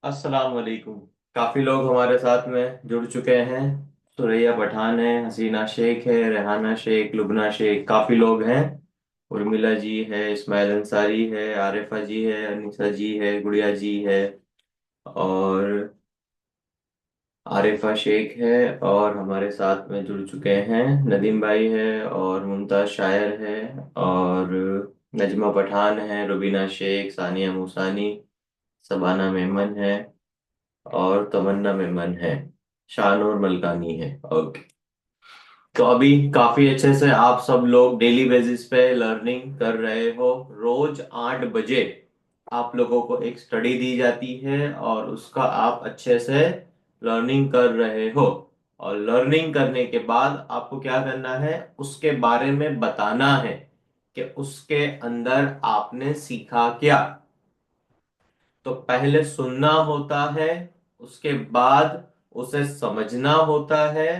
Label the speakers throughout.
Speaker 1: अस्सलाम वालेकुम। काफी लोग हमारे साथ में जुड़ चुके हैं। सुरैया पठान है, हसीना शेख है, रेहाना शेख, लुबना शेख, काफी लोग हैं। उर्मिला जी है, इस्माइल अंसारी है, आरिफा जी है, अनीसा जी है, गुड़िया जी है, और आरिफा शेख है। और हमारे साथ में जुड़ चुके हैं नदीम भाई है, और मुमताज शायर है, और नजमा पठान है, रुबीना शेख, सानिया मूसानी, सबाना मेमन है, और तमन्ना मेमन है, शाहनूर मलकानी है। ओके। तो अभी काफी अच्छे से आप सब लोग डेली बेसिस पे लर्निंग कर रहे हो। रोज 8 बजे आप लोगों को एक स्टडी दी जाती है, और उसका आप अच्छे से लर्निंग कर रहे हो। और लर्निंग करने के बाद आपको क्या करना है, उसके बारे में बताना है कि उसके अंदर आपने सीखा क्या। तो पहले सुनना होता है, उसके बाद उसे समझना होता है,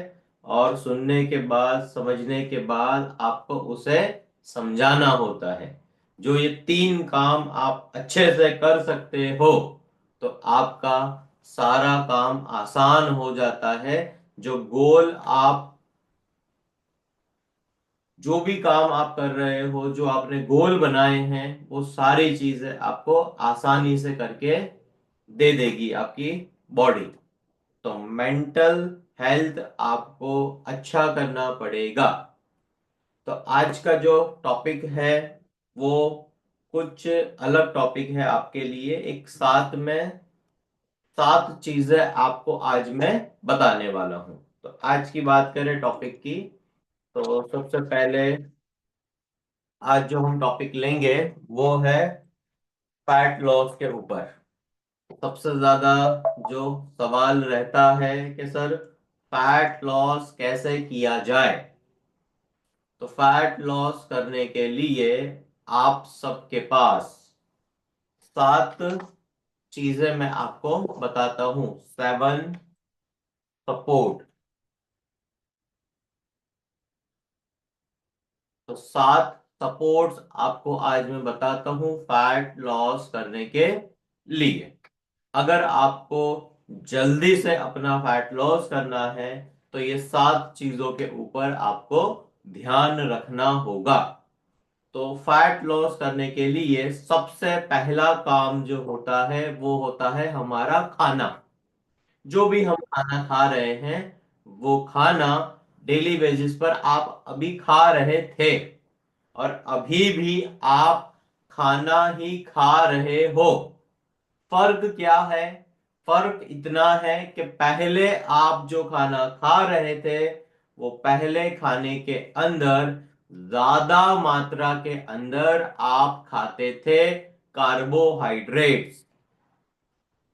Speaker 1: और सुनने के बाद समझने के बाद आपको उसे समझाना होता है। जो ये 3 काम आप अच्छे से कर सकते हो, तो आपका सारा काम आसान हो जाता है। जो गोल आप जो भी काम आप कर रहे हो, जो आपने गोल बनाए हैं, वो सारी चीजें आपको आसानी से करके दे देगी आपकी बॉडी। तो मेंटल हेल्थ आपको अच्छा करना पड़ेगा। तो आज का जो टॉपिक है वो कुछ अलग टॉपिक है आपके लिए। एक साथ में 7 चीजें आपको आज मैं बताने वाला हूं। तो आज की बात करें टॉपिक की, तो सबसे पहले आज जो हम टॉपिक लेंगे वो है फैट लॉस के ऊपर। सबसे ज्यादा जो सवाल रहता है कि सर फैट लॉस कैसे किया जाए। तो फैट लॉस करने के लिए आप सबके पास 7 चीजें मैं आपको बताता हूं। 7 सपोर्ट। तो 7 सपोर्ट्स आपको आज मैं बताता हूं फैट लॉस करने के लिए। अगर आपको जल्दी से अपना फैट लॉस करना है, तो ये 7 चीजों के ऊपर आपको ध्यान रखना होगा। तो फैट लॉस करने के लिए सबसे पहला काम जो होता है वो होता है हमारा खाना। जो भी हम खाना खा रहे हैं, वो खाना डेली बेसिस पर आप अभी खा रहे थे, और अभी भी आप खाना ही खा रहे हो। फर्क क्या है? फर्क इतना है कि पहले आप जो खाना खा रहे थे, वो पहले खाने के अंदर ज्यादा मात्रा के अंदर आप खाते थे कार्बोहाइड्रेट्स।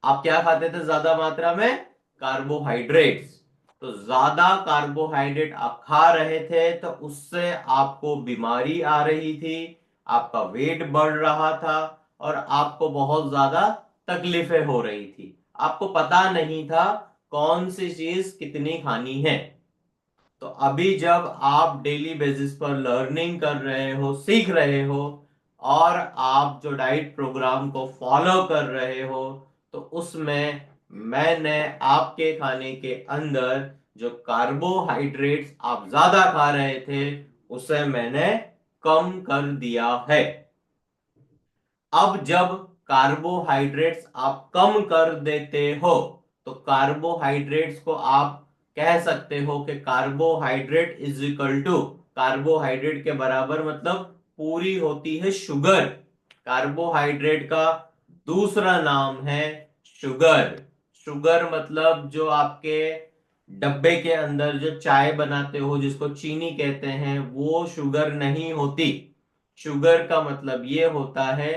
Speaker 1: आप क्या खाते थे ज्यादा मात्रा में? कार्बोहाइड्रेट्स। तो ज्यादा कार्बोहाइड्रेट आप खा रहे थे, तो उससे आपको बीमारी आ रही थी, आपका वेट बढ़ रहा था, और आपको बहुत ज्यादा तकलीफें हो रही थी। आपको पता नहीं था कौन सी चीज कितनी खानी है। तो अभी जब आप डेली बेसिस पर लर्निंग कर रहे हो, सीख रहे हो, और आप जो डाइट प्रोग्राम को फॉलो कर रहे हो, तो उसमें मैंने आपके खाने के अंदर जो कार्बोहाइड्रेट्स आप ज्यादा खा रहे थे, उसे मैंने कम कर दिया है। अब जब कार्बोहाइड्रेट्स आप कम कर देते हो, तो कार्बोहाइड्रेट्स को आप कह सकते हो कि carbohydrate is equal to, carbohydrate के बराबर मतलब पूरी होती है शुगर। कार्बोहाइड्रेट का दूसरा नाम है शुगर। शुगर मतलब जो आपके डब्बे के अंदर जो चाय बनाते हो, जिसको चीनी कहते हैं, वो शुगर नहीं होती। शुगर का मतलब ये होता है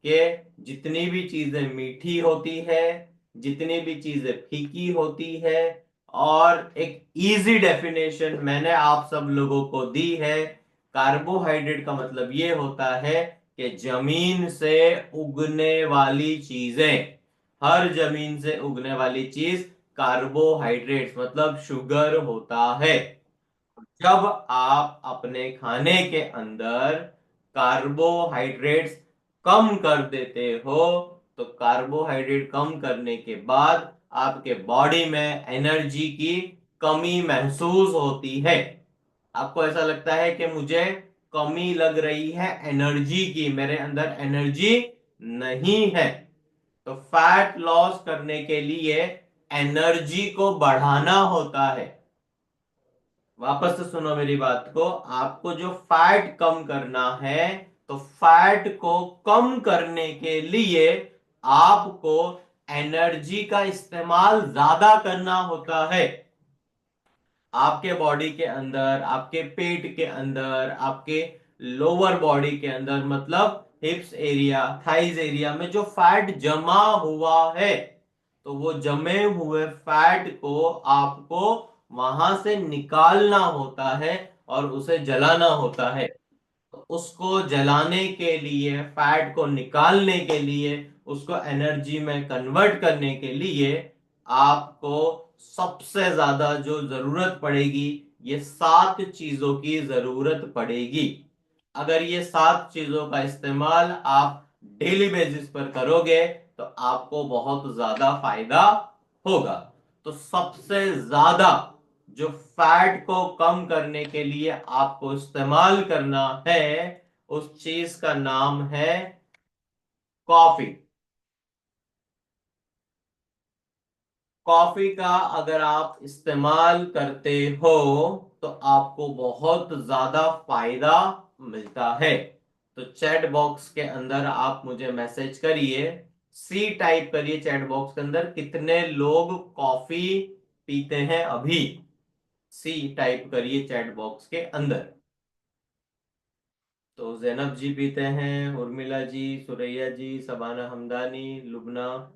Speaker 1: कि जितनी भी चीजें मीठी होती है, जितनी भी चीजें फीकी होती है, और एक इजी डेफिनेशन मैंने आप सब लोगों को दी है। कार्बोहाइड्रेट का मतलब ये होता है कि जमीन से उगने वाली चीजें, हर जमीन से उगने वाली चीज कार्बोहाइड्रेट्स मतलब शुगर होता है। जब आप अपने खाने के अंदर कार्बोहाइड्रेट्स कम कर देते हो, तो कार्बोहाइड्रेट कम करने के बाद आपके बॉडी में एनर्जी की कमी महसूस होती है। आपको ऐसा लगता है कि मुझे कमी लग रही है एनर्जी की, मेरे अंदर एनर्जी नहीं है। तो फैट लॉस करने के लिए एनर्जी को बढ़ाना होता है। वापस से सुनो मेरी बात को, आपको जो फैट कम करना है, तो फैट को कम करने के लिए आपको एनर्जी का इस्तेमाल ज्यादा करना होता है। आपके बॉडी के अंदर, आपके पेट के अंदर, आपके लोअर बॉडी के अंदर, मतलब हिप्स एरिया, थाइज एरिया में जो फैट जमा हुआ है, तो वो जमे हुए फैट को आपको वहां से निकालना होता है और उसे जलाना होता है। तो उसको जलाने के लिए, फैट को निकालने के लिए, उसको एनर्जी में कन्वर्ट करने के लिए आपको सबसे ज्यादा जो जरूरत पड़ेगी, ये 7 चीजों की जरूरत पड़ेगी। अगर ये 7 चीजों का इस्तेमाल आप डेली बेसिस पर करोगे तो आपको बहुत ज्यादा फायदा होगा। तो सबसे ज्यादा जो फैट को कम करने के लिए आपको इस्तेमाल करना है, उस चीज का नाम है कॉफी। कॉफी का अगर आप इस्तेमाल करते हो तो आपको बहुत ज्यादा फायदा मिलता है। तो चैट बॉक्स के अंदर आप मुझे मैसेज करिए, सी टाइप करिए चैट बॉक्स के अंदर, कितने लोग कॉफी पीते हैं अभी। सी टाइप करिए चैट बॉक्स के अंदर। तो जैनब जी पीते हैं, उर्मिला जी, सुरैया जी, सबाना हमदानी, लुबना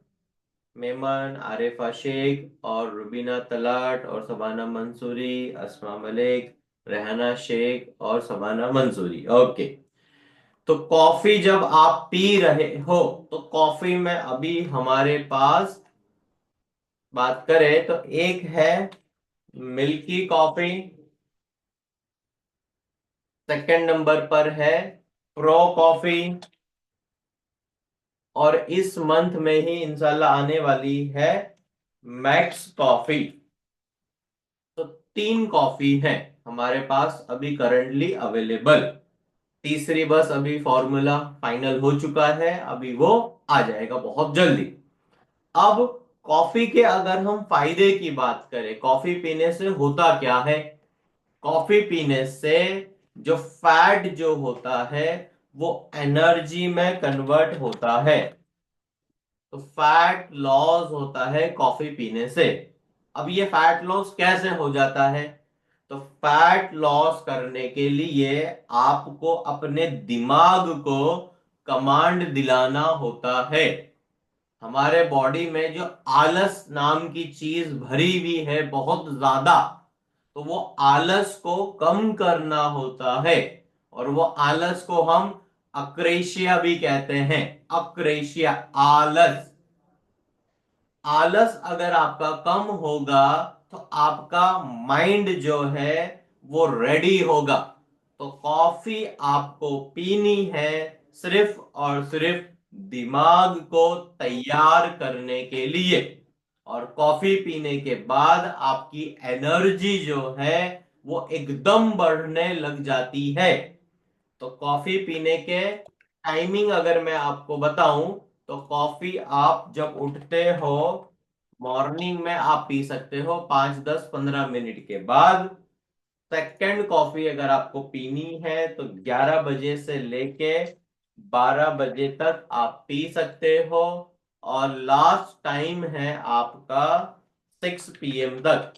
Speaker 1: मेमन, आरिफा शेख और रुबीना तलाट और सबाना मंसूरी, अस्मा मलिक, रेहाना शेख और सबाना मंसूरी। ओके। तो कॉफी जब आप पी रहे हो, तो कॉफी में अभी हमारे पास बात करें तो एक है मिल्की कॉफी, सेकंड नंबर पर है प्रो कॉफी, और इस मंथ में ही इंशाल्लाह आने वाली है मैक्स कॉफी। तो 3 कॉफी है हमारे पास अभी करंटली अवेलेबल। तीसरी बस अभी फॉर्मूला फाइनल हो चुका है, अभी वो आ जाएगा बहुत जल्दी। अब कॉफी के अगर हम फायदे की बात करें, कॉफी पीने से होता क्या है? कॉफी पीने से जो फैट जो होता है वो एनर्जी में कन्वर्ट होता है। तो फैट लॉस होता है कॉफी पीने से। अब ये फैट लॉस कैसे हो जाता है? तो फैट लॉस करने के लिए आपको अपने दिमाग को कमांड दिलाना होता है। हमारे बॉडी में जो आलस नाम की चीज भरी हुई है बहुत ज्यादा, तो वो आलस को कम करना होता है। और वो आलस को हम अक्रेशिया भी कहते हैं। अक्रेशिया, आलस। आलस अगर आपका कम होगा तो आपका माइंड जो है वो रेडी होगा। तो कॉफी आपको पीनी है सिर्फ और सिर्फ दिमाग को तैयार करने के लिए। और कॉफी पीने के बाद आपकी एनर्जी जो है वो एकदम बढ़ने लग जाती है। तो कॉफी पीने के टाइमिंग अगर मैं आपको बताऊं, तो कॉफी आप जब उठते हो मॉर्निंग में आप पी सकते हो 5, 10, 15 मिनट के बाद। सेकंड कॉफी अगर आपको पीनी है तो 11 बजे से लेके 12 बजे तक आप पी सकते हो। और लास्ट टाइम है आपका 6 PM तक।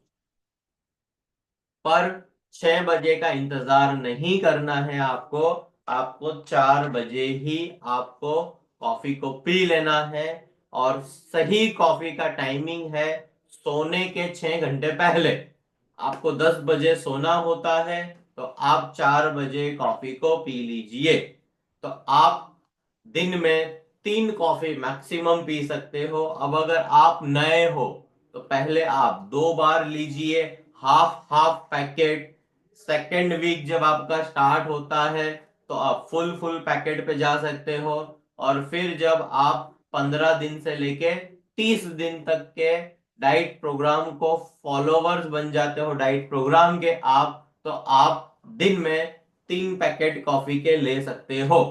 Speaker 1: पर 6 बजे का इंतजार नहीं करना है आपको। आपको 4 बजे ही आपको कॉफी को पी लेना है। और सही कॉफी का टाइमिंग है सोने के 6 घंटे पहले। आपको 10 बजे सोना होता है, तो आप 4 बजे कॉफी को पी लीजिए। तो आप दिन में 3 कॉफी मैक्सिमम पी सकते हो। अब अगर आप नए हो तो पहले आप 2 बार लीजिए, half half packet. Second week जब आपका स्टार्ट होता है तो आप फुल फुल पैकेट पे जा सकते हो। और फिर जब आप 15 दिन से लेके 30 दिन तक के डाइट प्रोग्राम को फॉलोवर्स बन जाते हो डाइट प्रोग्राम के आप, तो आप दिन में 3 पैकेट कॉफी के ले सकते हो।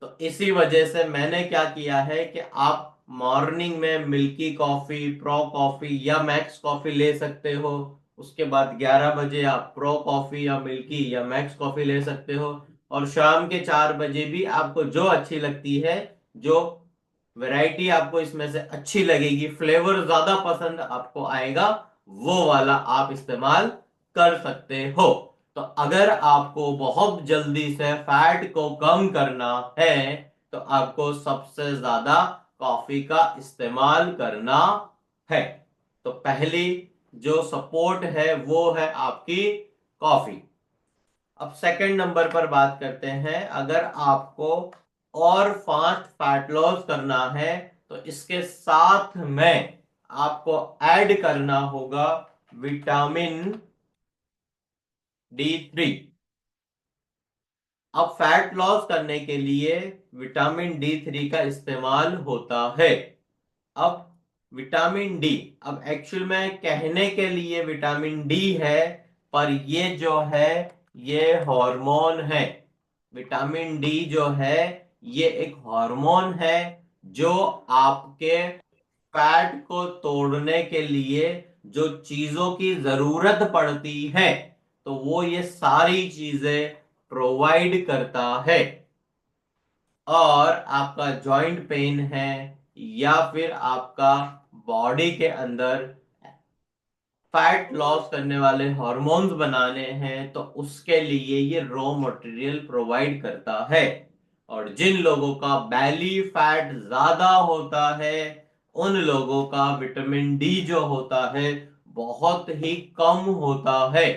Speaker 1: तो इसी वजह से मैंने क्या किया है कि आप मॉर्निंग में मिल्की कॉफी, प्रो कॉफी या मैक्स कॉफी ले सकते हो। उसके बाद 11 बजे आप प्रो कॉफी या मिल्की या मैक्स कॉफी ले सकते हो। और शाम के 4 बजे भी आपको जो अच्छी लगती है, जो वैरायटी आपको इसमें से अच्छी लगेगी, फ्लेवर ज्यादा पसंद आपको आएगा, वो वाला आप इस्तेमाल कर सकते हो। तो अगर आपको बहुत जल्दी से फैट को कम करना है तो आपको सबसे ज्यादा कॉफी का इस्तेमाल करना है। तो पहली जो सपोर्ट है वो है आपकी कॉफी। अब सेकंड नंबर पर बात करते हैं। अगर आपको और फास्ट फैट लॉस करना है तो इसके साथ में आपको ऐड करना होगा विटामिन D3। अब फैट लॉस करने के लिए विटामिन D3 का इस्तेमाल होता है। अब विटामिन डी, अब एक्चुअल में कहने के लिए विटामिन डी है, पर ये जो है ये हार्मोन है। विटामिन डी जो है ये एक हार्मोन है जो आपके फैट को तोड़ने के लिए जो चीजों की जरूरत पड़ती है, तो वो ये सारी चीजें प्रोवाइड करता है। और आपका जॉइंट पेन है या फिर आपका बॉडी के अंदर फैट लॉस करने वाले हॉर्मोन्स बनाने हैं, तो उसके लिए ये रॉ मटेरियल प्रोवाइड करता है। और जिन लोगों का बैली फैट ज्यादा होता है उन लोगों का विटामिन डी जो होता है बहुत ही कम होता है।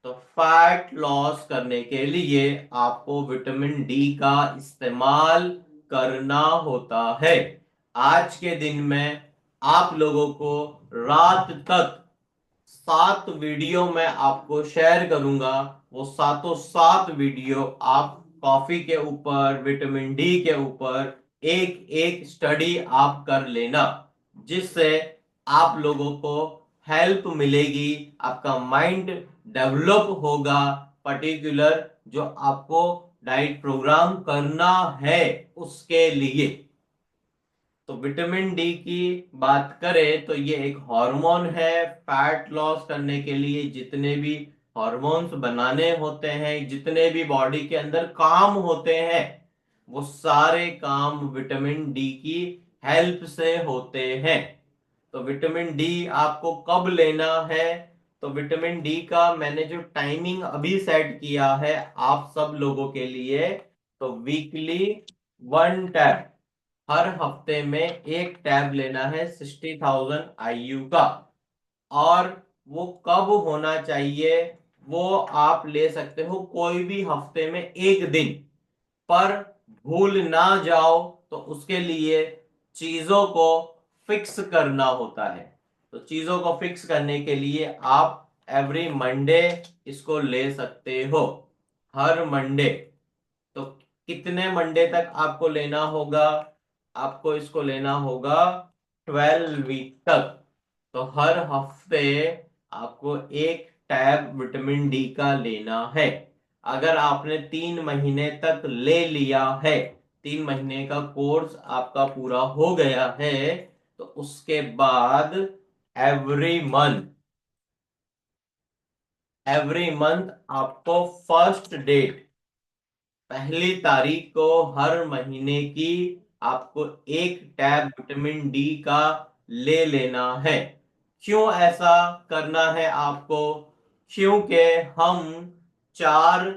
Speaker 1: तो फैट लॉस करने के लिए आपको विटामिन डी का इस्तेमाल करना होता है। आज के दिन में आप लोगों को रात तक 7 वीडियो मैं आपको शेयर करूंगा। वो सातों 7 वीडियो आप कॉफी के ऊपर, विटामिन डी के ऊपर एक एक स्टडी आप कर लेना, जिससे आप लोगों को हेल्प मिलेगी, आपका माइंड डेवलप होगा। पर्टिकुलर जो आपको डाइट प्रोग्राम करना है उसके लिए। तो विटामिन डी की बात करें तो ये एक हार्मोन है। फैट लॉस करने के लिए जितने भी हार्मोन्स बनाने होते हैं, जितने भी बॉडी के अंदर काम होते हैं, वो सारे काम विटामिन डी की हेल्प से होते हैं। तो विटामिन डी आपको कब लेना है? तो विटामिन डी का मैंने जो टाइमिंग अभी सेट किया है आप सब लोगों के लिए, तो वीकली 1 टैब, हर हफ्ते में एक टैब लेना है 60,000 IU का। और वो कब होना चाहिए? वो आप ले सकते हो कोई भी हफ्ते में एक दिन, पर भूल ना जाओ तो उसके लिए चीजों को फिक्स करना होता है। तो चीजों को फिक्स करने के लिए आप एवरी मंडे इसको ले सकते हो, हर मंडे। तो कितने मंडे तक आपको लेना होगा? आपको इसको लेना होगा 12 वीक तक। तो हर हफ्ते आपको एक टैब विटामिन डी का लेना है। अगर आपने 3 महीने तक ले लिया है, 3 महीने का कोर्स आपका पूरा हो गया है, तो उसके बाद एवरी मंथ, एवरी मंथ आपको फर्स्ट डेट, पहली तारीख को हर महीने की आपको एक टैब विटामिन डी का ले लेना है। क्यों ऐसा करना है आपको? क्योंकि हम 4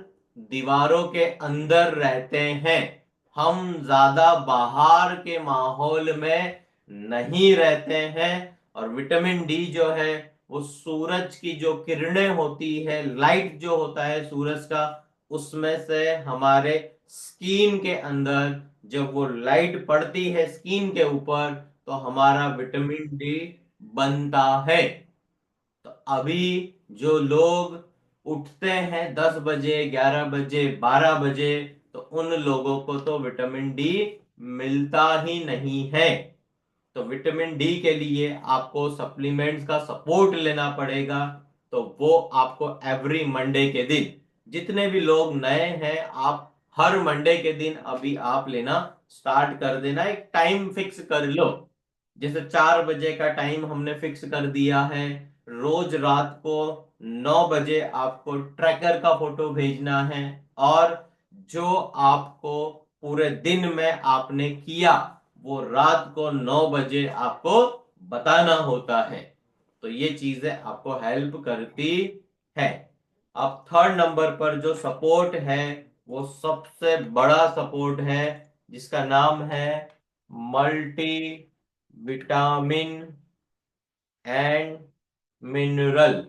Speaker 1: दीवारों के अंदर रहते हैं, हम ज्यादा बाहर के माहौल में नहीं रहते हैं। और विटामिन डी जो है वो सूरज की जो किरणें होती है, लाइट जो होता है सूरज का, उसमें से हमारे स्किन के अंदर जब वो लाइट पड़ती है स्किन के ऊपर, तो हमारा विटामिन डी बनता है। तो अभी जो लोग उठते हैं 10 बजे, 11 बजे, 12 बजे, तो उन लोगों को तो विटामिन डी मिलता ही नहीं है। तो विटामिन डी के लिए आपको सप्लीमेंट्स का सपोर्ट लेना पड़ेगा। तो वो आपको एवरी मंडे के दिन, जितने भी लोग नए हैं, आप हर मंडे के दिन अभी आप लेना स्टार्ट कर देना। एक टाइम फिक्स कर लो, जैसे 4 बजे का टाइम हमने फिक्स कर दिया है। रोज रात को 9 बजे आपको ट्रैकर का फोटो भेजना है, और जो आपको पूरे दिन में आपने किया वो रात को 9 बजे आपको बताना होता है। तो ये चीजें आपको हेल्प करती है। अब थर्ड नंबर पर जो सपोर्ट है वो सबसे बड़ा सपोर्ट है, जिसका नाम है मल्टी विटामिन एंड मिनरल।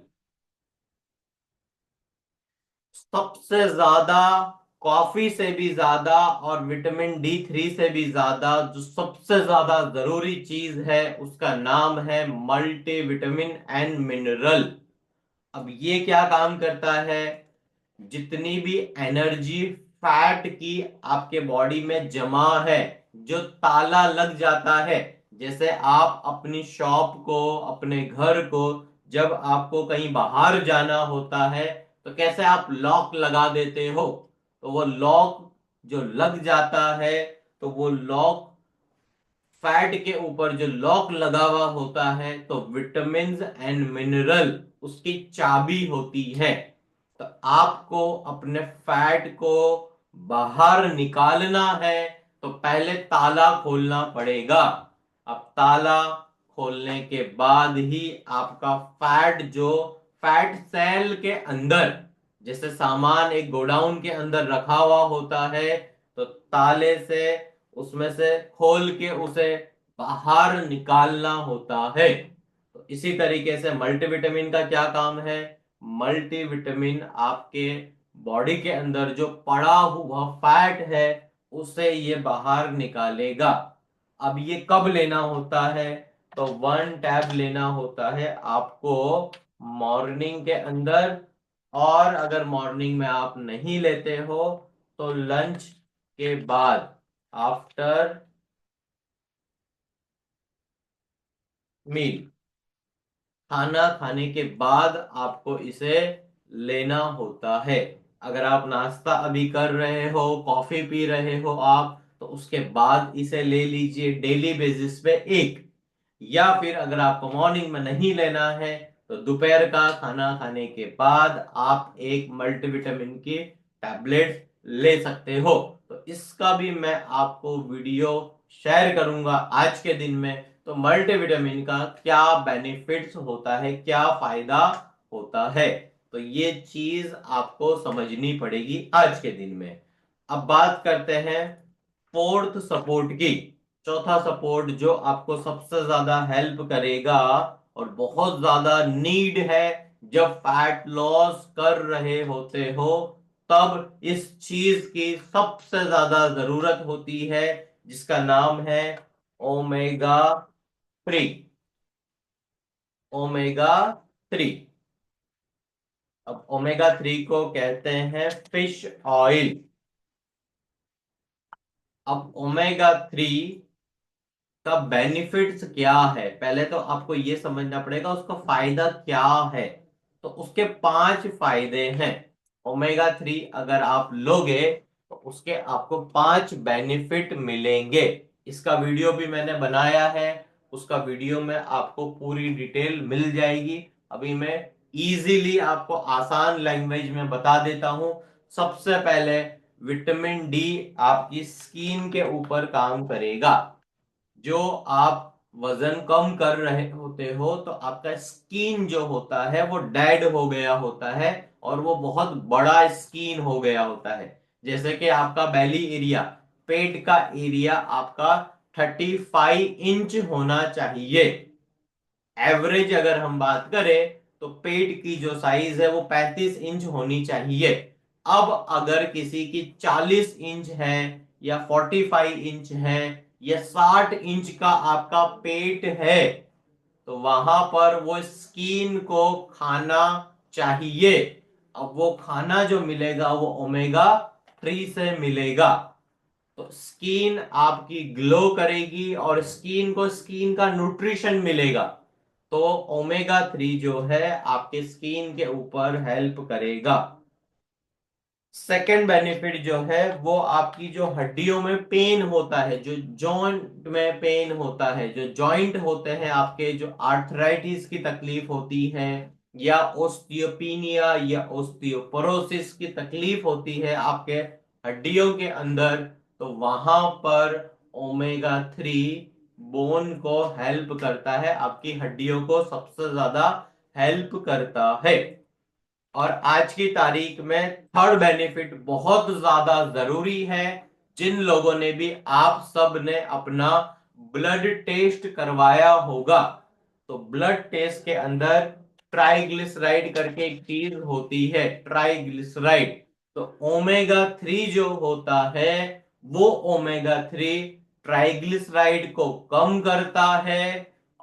Speaker 1: सबसे ज्यादा, कॉफी से भी ज्यादा और विटामिन D3 से भी ज्यादा, जो सबसे ज्यादा जरूरी चीज है उसका नाम है मल्टी विटामिन एंड मिनरल। अब ये क्या काम करता है? जितनी भी एनर्जी फैट की आपके बॉडी में जमा है, जो ताला लग जाता है, जैसे आप अपनी शॉप को, अपने घर को, जब आपको कहीं बाहर जाना होता है तो कैसे आप लॉक लगा देते हो, तो वो लॉक जो लग जाता है, तो वो लॉक, फैट के ऊपर जो लॉक लगा हुआ होता है, तो विटामिन एंड मिनरल उसकी चाबी होती है। तो आपको अपने फैट को बाहर निकालना है तो पहले ताला खोलना पड़ेगा। अब ताला खोलने के बाद ही आपका फैट, जो फैट सेल के अंदर, जैसे सामान एक गोडाउन के अंदर रखा हुआ होता है, तो ताले से उसमें से खोल के उसे बाहर निकालना होता है। तो इसी तरीके से मल्टीविटामिन का क्या काम है? मल्टीविटामिन आपके बॉडी के अंदर जो पड़ा हुआ फैट है उसे ये बाहर निकालेगा। अब ये कब लेना होता है? तो 1 टैब लेना होता है आपको मॉर्निंग के अंदर, और अगर मॉर्निंग में आप नहीं लेते हो तो लंच के बाद, आफ्टर मील, खाना खाने के बाद आपको इसे लेना होता है। अगर आप नाश्ता अभी कर रहे हो, कॉफी पी रहे हो आप, तो उसके बाद इसे ले लीजिए डेली बेसिस पे एक। या फिर अगर आपको मॉर्निंग में नहीं लेना है तो दोपहर का खाना खाने के बाद आप एक मल्टीविटामिन की टैबलेट ले सकते हो। तो इसका भी मैं आपको वीडियो शेयर करूंगा आज के दिन में। तो मल्टीविटामिन का क्या बेनिफिट्स होता है, क्या फायदा होता है, तो ये चीज आपको समझनी पड़ेगी आज के दिन में। अब बात करते हैं फोर्थ सपोर्ट की। चौथा सपोर्ट जो आपको सबसे ज्यादा हेल्प करेगा और बहुत ज्यादा नीड है जब फैट लॉस कर रहे होते हो, तब इस चीज की सबसे ज्यादा जरूरत होती है, जिसका नाम है ओमेगा 3। ओमेगा 3। अब ओमेगा 3 को कहते हैं फिश ऑयल। अब ओमेगा 3 का बेनिफिट्स क्या है, पहले तो आपको ये समझना पड़ेगा उसका फायदा क्या है। तो उसके 5 फायदे हैं। ओमेगा 3 अगर आप लोगे तो उसके आपको 5 बेनिफिट मिलेंगे। इसका वीडियो भी मैंने बनाया है, उसका वीडियो में आपको पूरी डिटेल मिल जाएगी। अभी मैं इजीली आपको आसान लैंग्वेज में बता देता हूं। सबसे पहले, विटामिन D आपकी स्किन के ऊपर काम करेगा। जो आप वजन कम कर रहे होते हो तो आपका स्किन जो होता है वो डेड हो गया होता है, और वो बहुत बड़ा स्किन हो गया होता है। जैसे कि आपका बेली एरिया, पेट का एरिया आपका 35 इंच होना चाहिए। एवरेज अगर हम बात करें तो पेट की जो साइज है वो 35 इंच होनी चाहिए। अब अगर किसी की 40 इंच है, या 45 इंच है, या 60 इंच का आपका पेट है, तो वहां पर वो स्किन को खाना चाहिए। अब वो खाना जो मिलेगा वो ओमेगा 3 से मिलेगा। तो स्किन आपकी ग्लो करेगी और स्किन को स्किन का न्यूट्रिशन मिलेगा। तो ओमेगा 3 जो है आपके स्किन के ऊपर हेल्प करेगा। सेकेंड बेनिफिट जो है वो आपकी जो हड्डियों में पेन होता है, जो जॉइंट में पेन होता है, जो जॉइंट होते हैं आपके, जो आर्थराइटिस की तकलीफ होती है या ओस्टियोपिनिया या ओस्टियोपोरोसिस की तकलीफ होती है आपके हड्डियों के अंदर, तो वहां पर ओमेगा 3 बोन को हेल्प करता है, आपकी हड्डियों को सबसे ज्यादा हेल्प करता है। और आज की तारीख में थर्ड बेनिफिट बहुत ज्यादा जरूरी है। जिन लोगों ने भी, आप सब ने अपना ब्लड टेस्ट करवाया होगा, तो ब्लड टेस्ट के अंदर ट्राइग्लिसराइड करके एक चीज होती है, ट्राइग्लिसराइड। तो ओमेगा 3 जो होता है वो ओमेगा 3 ट्राइग्लिसराइड को कम करता है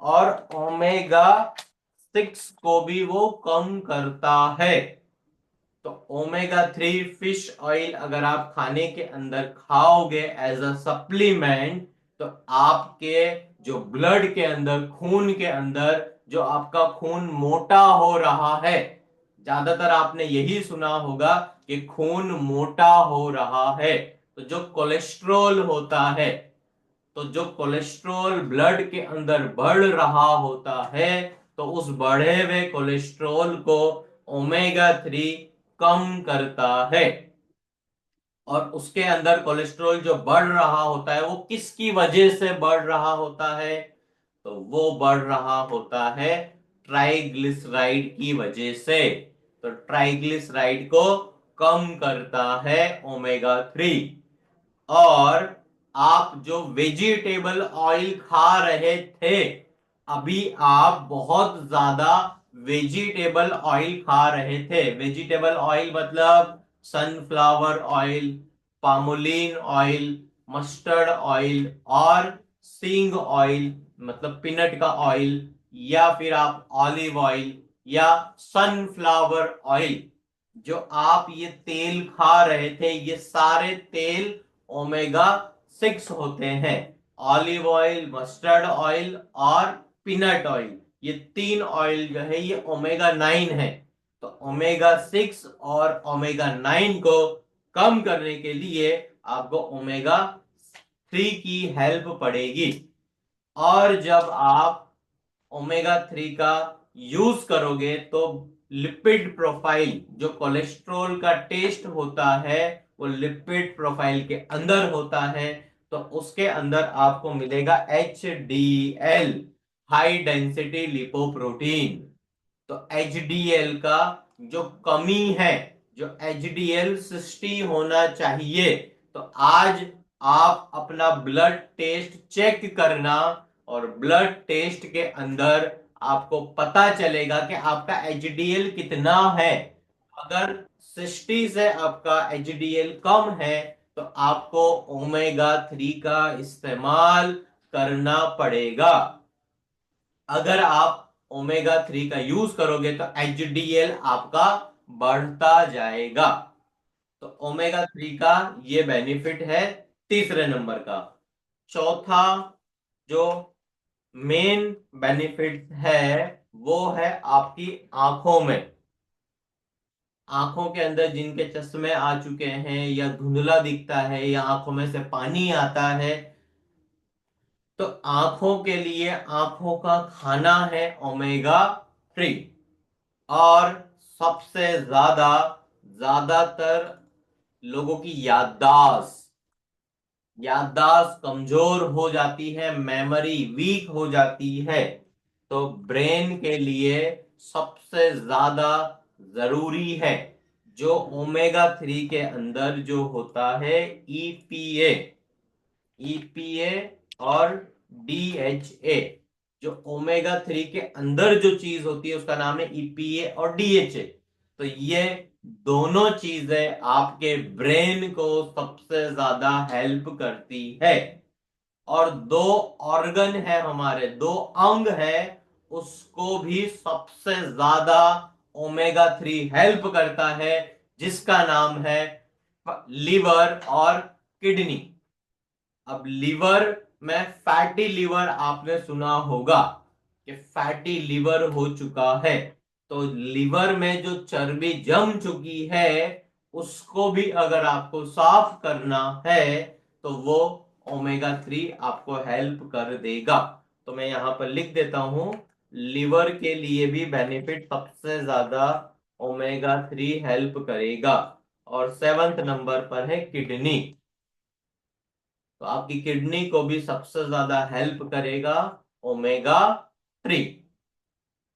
Speaker 1: और ओमेगा 6 को भी वो कम करता है। तो ओमेगा 3 फिश ऑयल अगर आप खाने के अंदर खाओगे एज अ सप्लीमेंट, तो आपके जो ब्लड के अंदर, खून के अंदर, जो आपका खून मोटा हो रहा है, ज्यादातर आपने यही सुना होगा कि खून मोटा हो रहा है, तो जो कोलेस्ट्रॉल होता है, तो जो कोलेस्ट्रॉल ब्लड के अंदर बढ़ रहा होता है, तो उस बढ़े हुए कोलेस्ट्रॉल को ओमेगा 3 कम करता है। और उसके अंदर कोलेस्ट्रॉल जो बढ़ रहा होता है वो किसकी वजह से बढ़ रहा होता है? तो वो बढ़ रहा होता है ट्राइग्लिसराइड की वजह से। तो ट्राइग्लिसराइड को कम करता है ओमेगा 3। और आप जो वेजिटेबल ऑयल खा रहे थे, अभी आप बहुत ज्यादा वेजिटेबल ऑयल खा रहे थे। वेजिटेबल ऑयल मतलब sunflower oil, palmolein oil, mustard oil और सींग ऑयल मतलब पीनट का ऑयल, या फिर आप ऑलिव ऑयल या सनफ्लावर ऑयल, जो आप ये तेल खा रहे थे, ये सारे तेल ओमेगा 6 होते हैं। ऑलिव ऑयल, मस्टर्ड ऑयल और पीनट ऑयल, ये तीन ऑयल जो है ये ओमेगा 9 है। तो ओमेगा 6 और ओमेगा 9 को कम करने के लिए आपको ओमेगा 3 की हेल्प पड़ेगी। और जब आप ओमेगा 3 का यूज करोगे तो लिपिड प्रोफाइल, जो कोलेस्ट्रॉल का टेस्ट होता है वो लिपिड प्रोफाइल के अंदर होता है, तो उसके अंदर आपको मिलेगा HDL, हाई डेंसिटी लिपोप्रोटीन। तो HDL का जो कमी है, जो HDL 60 होना चाहिए, तो आज आप अपना ब्लड टेस्ट चेक करना, और ब्लड टेस्ट के अंदर आपको पता चलेगा कि आपका HDL कितना है। अगर 60 से आपका HDL कम है, तो आपको ओमेगा 3 का इस्तेमाल करना पड़ेगा। अगर आप ओमेगा 3 का यूज करोगे तो HDL आपका बढ़ता जाएगा। तो ओमेगा 3 का ये बेनिफिट है तीसरे नंबर का। चौथा जो मेन बेनिफिट है वो है आपकी आंखों में। आंखों के अंदर जिनके चश्मे आ चुके हैं या धुंधला दिखता है या आंखों में से पानी आता है, तो आंखों के लिए आंखों का खाना है ओमेगा 3। और सबसे ज्यादा, ज्यादातर लोगों की याददाश्त, याददाश्त कमजोर हो जाती है, मेमोरी वीक हो जाती है। तो ब्रेन के लिए सबसे ज्यादा जरूरी है जो ओमेगा 3 के अंदर जो होता है ईपीए, ईपीए और डीएचए। जो ओमेगा 3 के अंदर जो चीज होती है उसका नाम है ईपीए और डीएचए। तो ये दोनों चीजें आपके ब्रेन को सबसे ज्यादा हेल्प करती है। और दो ऑर्गन है हमारे, दो अंग है, उसको भी सबसे ज्यादा ओमेगा 3 हेल्प करता है, जिसका नाम है लिवर और किडनी। अब लीवर में फैटी लीवर आपने सुना होगा कि फैटी लीवर हो चुका है, तो लीवर में जो चर्बी जम चुकी है उसको भी अगर आपको साफ करना है तो वो ओमेगा 3 आपको हेल्प कर देगा। तो मैं यहां पर लिख देता हूं, लीवर के लिए भी बेनिफिट सबसे ज्यादा ओमेगा 3 हेल्प करेगा। और सेवंथ नंबर पर है किडनी। तो आपकी किडनी को भी सबसे ज्यादा हेल्प करेगा ओमेगा 3।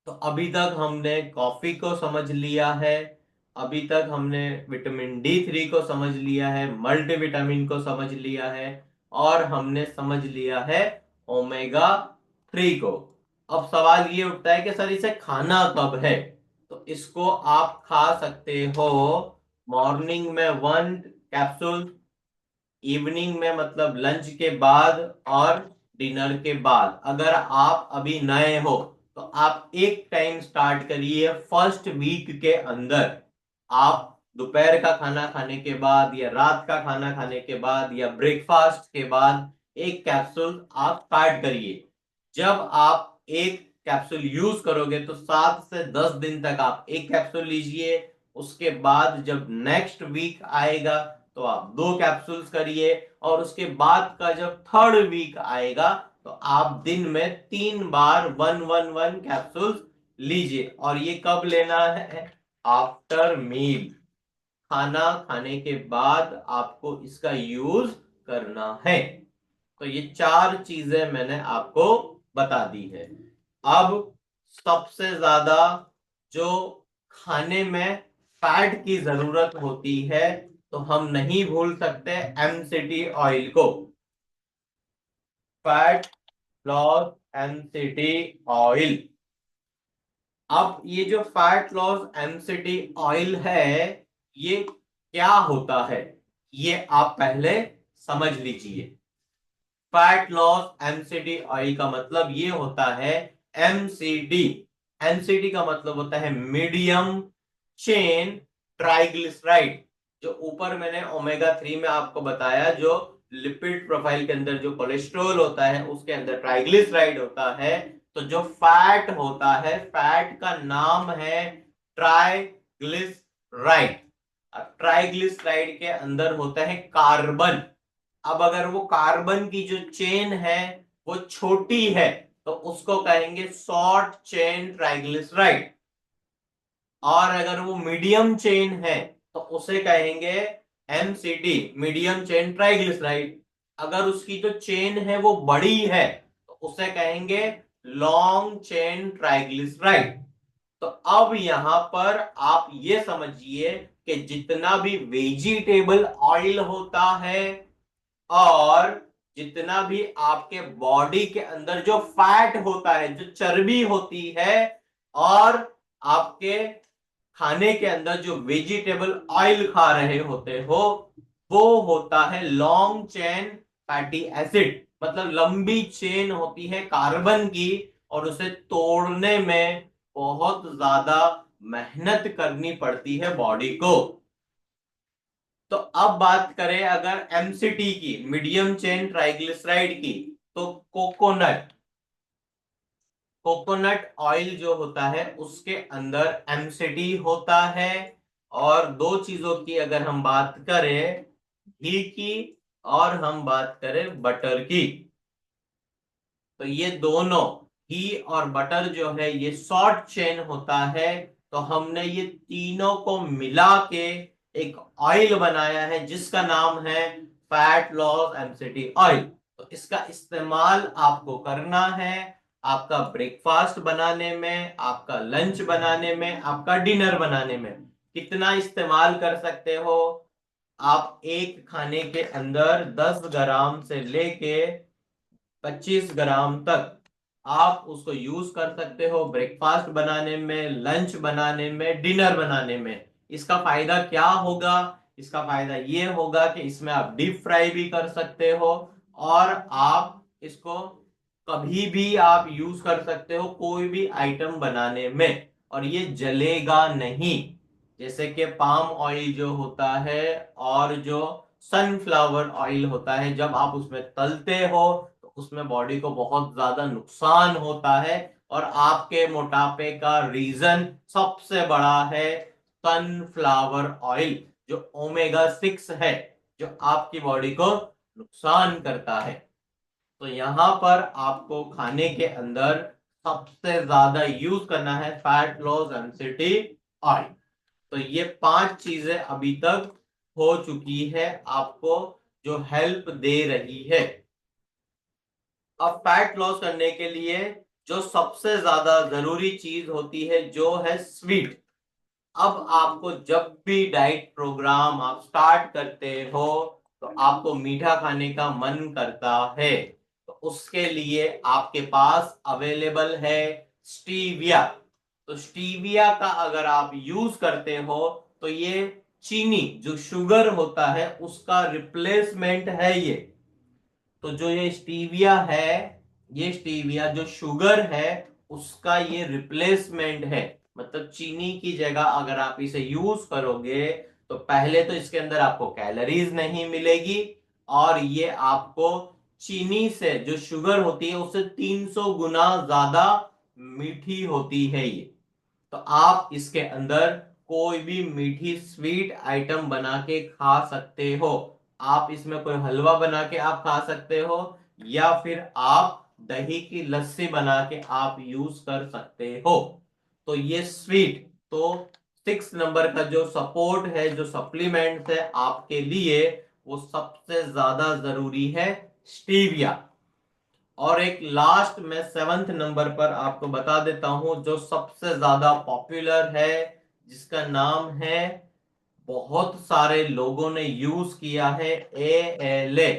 Speaker 1: तो अभी तक हमने कॉफी को समझ लिया है, अभी तक हमने विटामिन D3 को समझ लिया है, मल्टीविटामिन को समझ लिया है, और हमने समझ लिया है ओमेगा 3 को। अब सवाल ये उठता है कि सर इसे खाना कब है? तो इसको आप खा सकते हो मॉर्निंग में 1 कैप्सूल, इवनिंग में मतलब लंच के बाद, और डिनर के बाद। अगर आप अभी नए हो तो आप एक टाइम स्टार्ट करिए फर्स्ट वीक के अंदर। आप दोपहर का खाना खाने के बाद या रात का खाना खाने के बाद या ब्रेकफास्ट के बाद 1 कैप्सूल आप स्टार्ट करिए। जब आप 1 कैप्सूल यूज करोगे तो 7 से 10 दिन तक आप 1 कैप्सूल लीजिए। उसके बाद जब नेक्स्ट वीक आएगा तो आप 2 कैप्सूल्स करिए, और उसके बाद का जब थर्ड वीक आएगा तो आप दिन में 3 बार 1 1 1 कैप्सूल्स लीजिए। और ये कब लेना है? आफ्टर मील, खाना खाने के बाद आपको इसका यूज करना है। तो ये 4 चीजें मैंने आपको बता दी है। अब सबसे ज्यादा जो खाने में फैट की जरूरत होती है तो हम नहीं भूल सकते एमसीटी ऑयल को। Fat loss MCT oil. अब ये जो फैट लॉस एमसीटी ऑयल है ये क्या होता है, ये आप पहले समझ लीजिए। फैट लॉस एमसीटी ऑयल का मतलब ये होता है, एमसीटी, एमसीटी का मतलब होता है मीडियम चेन ट्राइग्लिसराइड। जो ऊपर मैंने ओमेगा 3 में आपको बताया, जो लिपिड प्रोफाइल के अंदर जो कोलेस्ट्रॉल होता है उसके अंदर ट्राइग्लिसराइड होता है। तो जो फैट होता है, फैट का नाम है ट्राइग्लिसराइड। ट्राइग्लिसराइड के अंदर होता है कार्बन। अब अगर वो कार्बन की जो चेन है वो छोटी है तो उसको कहेंगे शॉर्ट चेन ट्राइग्लिसराइड, और अगर वो मीडियम चेन है तो उसे कहेंगे एमसीटी, मीडियम चेन ट्राइग्लिसराइड। अगर उसकी जो चेन है वो बड़ी है तो उसे कहेंगे लॉन्ग चेन ट्राइग्लिसराइड। तो अब यहां पर आप ये समझिए कि जितना भी वेजिटेबल ऑयल होता है और जितना भी आपके बॉडी के अंदर जो फैट होता है, जो चर्बी होती है, और आपके खाने के अंदर जो वेजिटेबल ऑयल खा रहे होते हो, वो होता है लॉन्ग चेन फैटी एसिड। मतलब लंबी चेन होती है कार्बन की, और उसे तोड़ने में बहुत ज्यादा मेहनत करनी पड़ती है बॉडी को। तो अब बात करें अगर एमसीटी की, मीडियम चेन ट्राइग्लिसराइड की, तो कोकोनट, कोकोनट ऑयल जो होता है उसके अंदर एमसीटी होता है। और दो चीजों की अगर हम बात करें, घी की और हम बात करें बटर की, तो ये दोनों घी और बटर जो है ये शॉर्ट चेन होता है। तो हमने ये तीनों को मिला के एक ऑयल बनाया है जिसका नाम है फैट लॉस एमसीटी ऑयल। तो इसका इस्तेमाल आपको करना है आपका ब्रेकफास्ट बनाने में, आपका लंच बनाने में, आपका डिनर बनाने में। कितना इस्तेमाल कर सकते हो आप? एक खाने के अंदर 10 ग्राम से लेके 25 ग्राम तक आप उसको यूज कर सकते हो ब्रेकफास्ट बनाने में, लंच बनाने में, डिनर बनाने में। इसका फायदा क्या होगा? इसका फायदा ये होगा कि इसमें आप डीप फ्राई भी कर सकते हो, और आप इसको कभी भी आप यूज कर सकते हो कोई भी आइटम बनाने में, और ये जलेगा नहीं। जैसे कि पाम ऑयल जो होता है और जो सनफ्लावर ऑयल होता है, जब आप उसमें तलते हो तो उसमें बॉडी को बहुत ज्यादा नुकसान होता है, और आपके मोटापे का रीजन सबसे बड़ा है सनफ्लावर ऑयल, जो ओमेगा 6 है, जो आपकी बॉडी को नुकसान करता है। तो यहां पर आपको खाने के अंदर सबसे ज्यादा यूज करना है फैट लॉस एमसीटी ऑयल। तो ये 5 चीजें अभी तक हो चुकी है आपको, जो हेल्प दे रही है। अब फैट लॉस करने के लिए जो सबसे ज्यादा जरूरी चीज होती है, जो है स्वीट। अब आपको जब भी डाइट प्रोग्राम आप स्टार्ट करते हो तो आपको मीठा खाने का मन करता है, तो उसके लिए आपके पास अवेलेबल है स्टीविया। तो स्टीविया का अगर आप यूज करते हो तो ये चीनी जो शुगर होता है उसका रिप्लेसमेंट है ये। तो जो ये स्टीविया है, ये स्टीविया जो शुगर है उसका ये रिप्लेसमेंट है। मतलब चीनी की जगह अगर आप इसे यूज करोगे तो पहले तो इसके अंदर आपको कैलोरीज नहीं मिलेगी, और ये आपको चीनी से, जो शुगर होती है उससे 300 गुना ज्यादा मीठी होती है ये। तो आप इसके अंदर कोई भी मीठी स्वीट आइटम बना के खा सकते हो। आप इसमें कोई हलवा बना के आप खा सकते हो, या फिर आप दही की लस्सी बना के आप यूज कर सकते हो। तो ये स्वीट, तो 6 नंबर का जो सपोर्ट है, जो सप्लीमेंट है आपके लिए, वो सबसे ज्यादा जरूरी है स्टीविया। और एक लास्ट में 7th नंबर पर आपको बता देता हूं, जो सबसे ज्यादा पॉपुलर है, जिसका नाम है, बहुत सारे लोगों ने यूज किया है, ALA,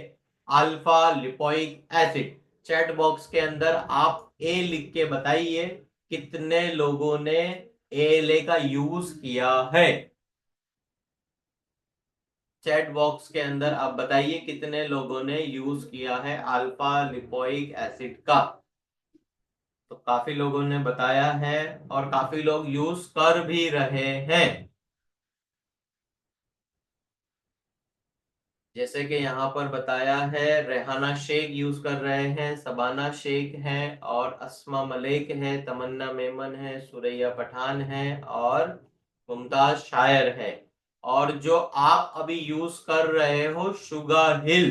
Speaker 1: alpha lipoic acid. Chat box के अंदर आप ए लिख के बताइए कितने लोगों ने ALA का यूज किया है। चैट बॉक्स के अंदर आप बताइए कितने लोगों ने यूज किया है अल्फा लिपोइक एसिड का। तो काफी लोगों ने बताया है, और काफी लोग यूज कर भी रहे हैं। जैसे कि यहाँ पर बताया है, रेहाना शेख यूज कर रहे हैं, सबाना शेख हैं, और अस्मा मलिक है, तमन्ना मेमन है, सुरैया पठान है, और मुमताज शायर है। और जो आप अभी यूज कर रहे हो शुगा हिल,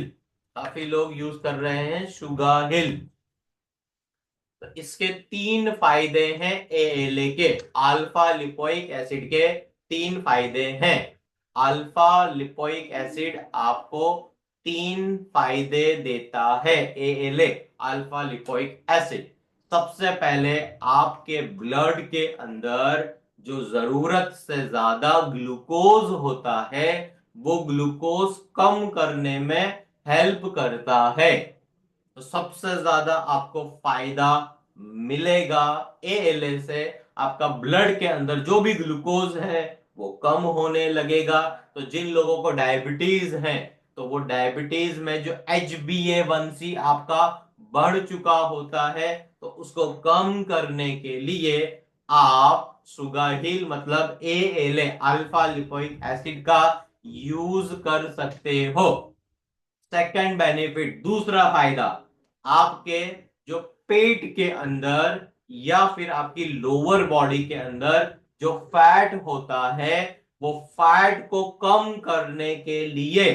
Speaker 1: काफी लोग यूज कर रहे हैं शुगा हिल। तो इसके 3 फायदे हैं एएलए के, अल्फा लिपोइक एसिड के 3 फायदे हैं। अल्फा लिपोइक एसिड आपको 3 फायदे देता है, एएलए अल्फा लिपोइक एसिड। सबसे पहले आपके ब्लड के अंदर जो जरूरत से ज्यादा ग्लूकोज होता है, वो ग्लूकोज कम करने में हेल्प करता है। तो सबसे ज्यादा आपको फायदा मिलेगा एएलए से। आपका ब्लड के अंदर जो भी ग्लूकोज है वो कम होने लगेगा। तो जिन लोगों को डायबिटीज है, तो वो डायबिटीज में जो HbA1c आपका बढ़ चुका होता है, तो उसको कम करने के लिए आप सुगाहिल मतलब एएलए अल्फा लिपोइक एसिड का यूज कर सकते हो। सेकंड बेनिफिट, दूसरा फायदा, आपके जो पेट के अंदर या फिर आपकी लोअर बॉडी के अंदर जो फैट होता है, वो फैट को कम करने के लिए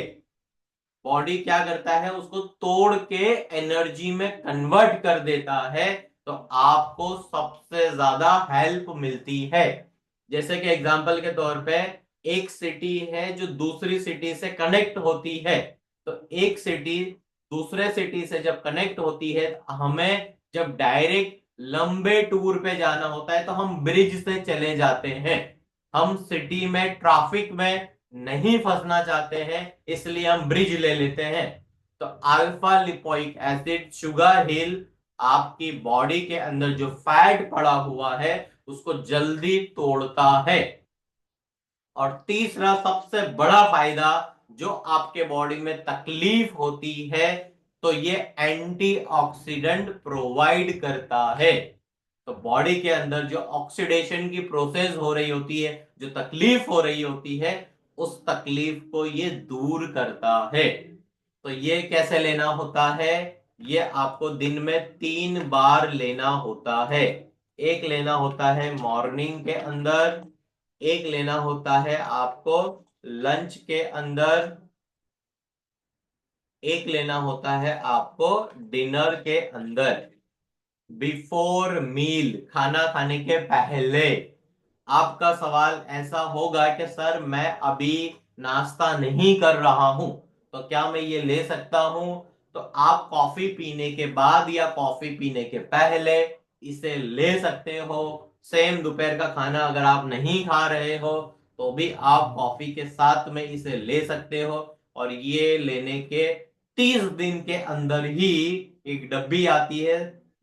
Speaker 1: बॉडी क्या करता है, उसको तोड़ के एनर्जी में कन्वर्ट कर देता है। तो आपको सबसे ज्यादा हेल्प मिलती है। जैसे कि एग्जांपल के तौर पे, एक सिटी है जो दूसरी सिटी से कनेक्ट होती है। तो एक सिटी दूसरे सिटी से जब कनेक्ट होती है, हमें जब डायरेक्ट लंबे टूर पे जाना होता है तो हम ब्रिज से चले जाते हैं। हम सिटी में ट्रैफिक में नहीं फंसना चाहते हैं, इसलिए हम ब्रिज ले लेते हैं। तो अल्फा लिपोइक एसिड शुगर हिल आपकी बॉडी के अंदर जो फैट पड़ा हुआ है उसको जल्दी तोड़ता है। और तीसरा सबसे बड़ा फायदा, जो आपके बॉडी में तकलीफ होती है, तो ये एंटीऑक्सीडेंट प्रोवाइड करता है। तो बॉडी के अंदर जो ऑक्सीडेशन की प्रोसेस हो रही होती है, जो तकलीफ हो रही होती है, उस तकलीफ को ये दूर करता है। तो ये कैसे लेना होता है? ये आपको दिन में 3 बार लेना होता है। एक लेना होता है मॉर्निंग के अंदर, एक लेना होता है आपको लंच के अंदर, एक लेना होता है आपको डिनर के अंदर। बिफोर मील, खाना खाने के पहले। आपका सवाल ऐसा होगा कि सर मैं अभी नाश्ता नहीं कर रहा हूं, तो क्या मैं ये ले सकता हूं? तो आप कॉफी पीने के बाद या कॉफी पीने के पहले इसे ले सकते हो। सेम दोपहर का खाना अगर आप नहीं खा रहे हो तो भी आप कॉफी के साथ में इसे ले सकते हो। और ये लेने के 30 दिन के अंदर ही एक डब्बी आती है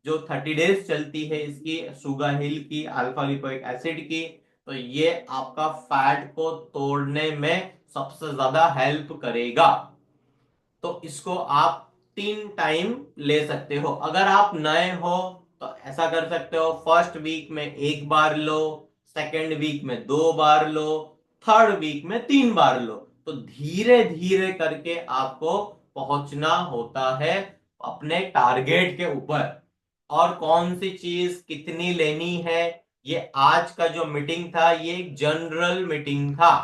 Speaker 1: जो 30 डेज चलती है, इसकी शुगर हिल की, अल्फा लिपोइक एसिड की। तो ये आपका फैट को तोड़ने में सबसे ज्यादा हेल्प करेगा। तो इसको आप 3 टाइम ले सकते हो। अगर आप नए हो तो ऐसा कर सकते हो, फर्स्ट वीक में 1 बार लो, सेकेंड वीक में 2 बार लो, थर्ड वीक में 3 बार लो। तो धीरे धीरे करके आपको पहुंचना होता है अपने टारगेट के ऊपर। और कौन सी चीज कितनी लेनी है, ये आज का जो मीटिंग था ये एक जनरल मीटिंग था।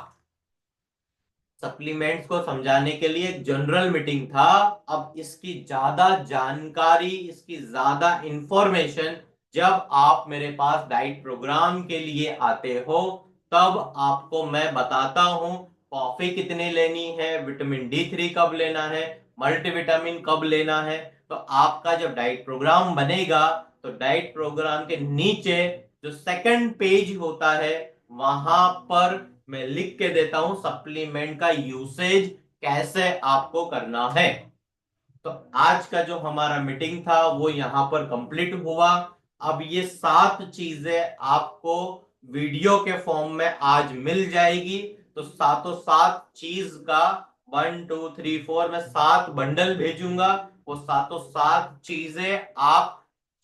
Speaker 1: सप्लीमेंट्स को समझाने के लिए एक जनरल मीटिंग था। अब इसकी ज्यादा जानकारी, इसकी ज्यादा इंफॉर्मेशन जब आप मेरे पास डाइट प्रोग्राम के लिए आते हो तब आपको मैं बताता हूं। कॉफी कितनी लेनी है, विटामिन D3 कब लेना है, मल्टीविटामिन कब लेना है। तो आपका जब डाइट प्रोग्राम बनेगा तो डाइट प्रोग्राम के नीचे जो सेकंड पेज होता है वहां पर मैं लिख के देता हूं सप्लीमेंट का यूसेज कैसे आपको करना है। तो आज का जो हमारा मीटिंग था वो यहां पर कंप्लीट हुआ। अब ये 7 चीजें आपको वीडियो के फॉर्म में आज मिल जाएगी। तो सातों सात चीज का 1 2 3 4 मैं 7 बंडल भेजूंगा। वो सातों सात चीजें आप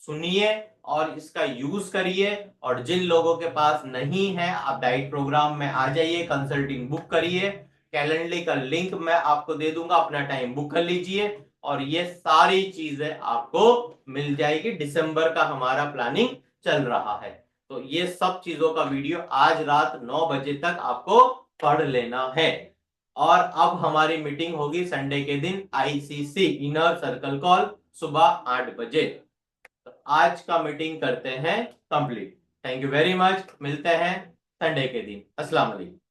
Speaker 1: सुनिए और इसका यूज करिए। और जिन लोगों के पास नहीं है आप डाइट प्रोग्राम में आ जाइए, कंसल्टिंग बुक करिए। कैलेंडर का लिंक मैं आपको दे दूंगा, अपना टाइम बुक कर लीजिए। और ये सारी चीजें आपको मिल जाएगी। दिसंबर का हमारा प्लानिंग चल रहा है। तो ये सब चीजों का वीडियो आज रात 9 बजे तक आपको पढ़ लेना है। और अब हमारी मीटिंग होगी संडे के दिन, ICC इनर सर्कल कॉल, सुबह 8 बजे। तो आज का मीटिंग करते हैं complete. Thank you very much, मिलते हैं संडे के दिन। अस्सलाम वालेकुम।